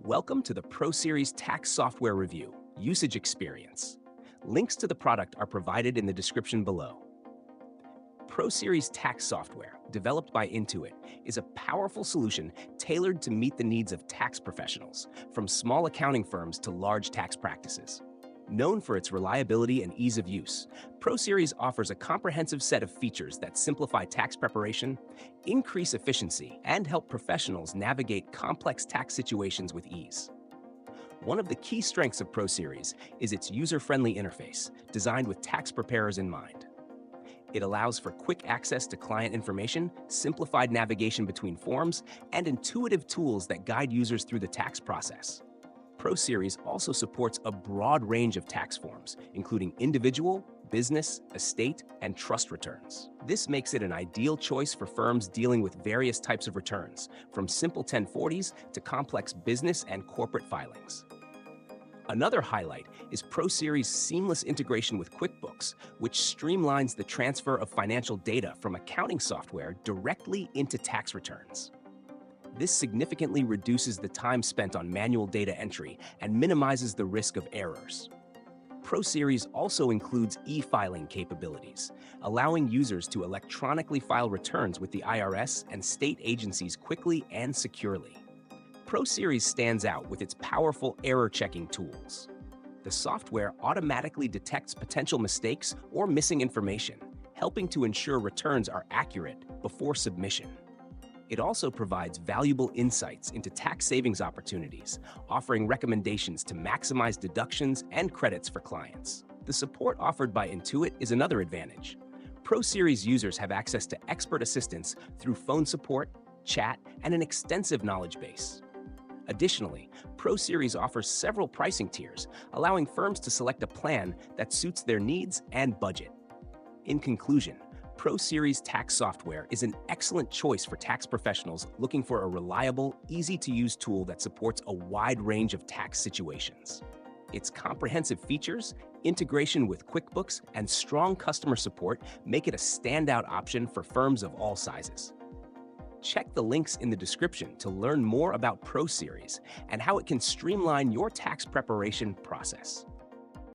Welcome to the ProSeries Tax Software Review Usage Experience. Links to the product are provided in the description below. ProSeries tax software, developed by Intuit, is a powerful solution tailored to meet the needs of tax professionals, from small accounting firms to large tax practices. Known for its reliability and ease of use, ProSeries offers a comprehensive set of features that simplify tax preparation, increase efficiency, and help professionals navigate complex tax situations with ease. One of the key strengths of ProSeries is its user-friendly interface, designed with tax preparers in mind. It allows for quick access to client information, simplified navigation between forms, and intuitive tools that guide users through the tax process. ProSeries also supports a broad range of tax forms, including individual, business, estate, and trust returns. This makes it an ideal choice for firms dealing with various types of returns, from simple 1040s to complex business and corporate filings. Another highlight is ProSeries' seamless integration with QuickBooks, which streamlines the transfer of financial data from accounting software directly into tax returns. This significantly reduces the time spent on manual data entry and minimizes the risk of errors. ProSeries also includes e-filing capabilities, allowing users to electronically file returns with the IRS and state agencies quickly and securely. ProSeries stands out with its powerful error-checking tools. The software automatically detects potential mistakes or missing information, helping to ensure returns are accurate before submission. It also provides valuable insights into tax savings opportunities, offering recommendations to maximize deductions and credits for clients. The support offered by Intuit is another advantage. ProSeries users have access to expert assistance through phone support, chat, and an extensive knowledge base. Additionally, ProSeries offers several pricing tiers, allowing firms to select a plan that suits their needs and budget. In conclusion, ProSeries tax software is an excellent choice for tax professionals looking for a reliable, easy-to-use tool that supports a wide range of tax situations. Its comprehensive features, integration with QuickBooks, and strong customer support make it a standout option for firms of all sizes. Check the links in the description to learn more about ProSeries and how it can streamline your tax preparation process.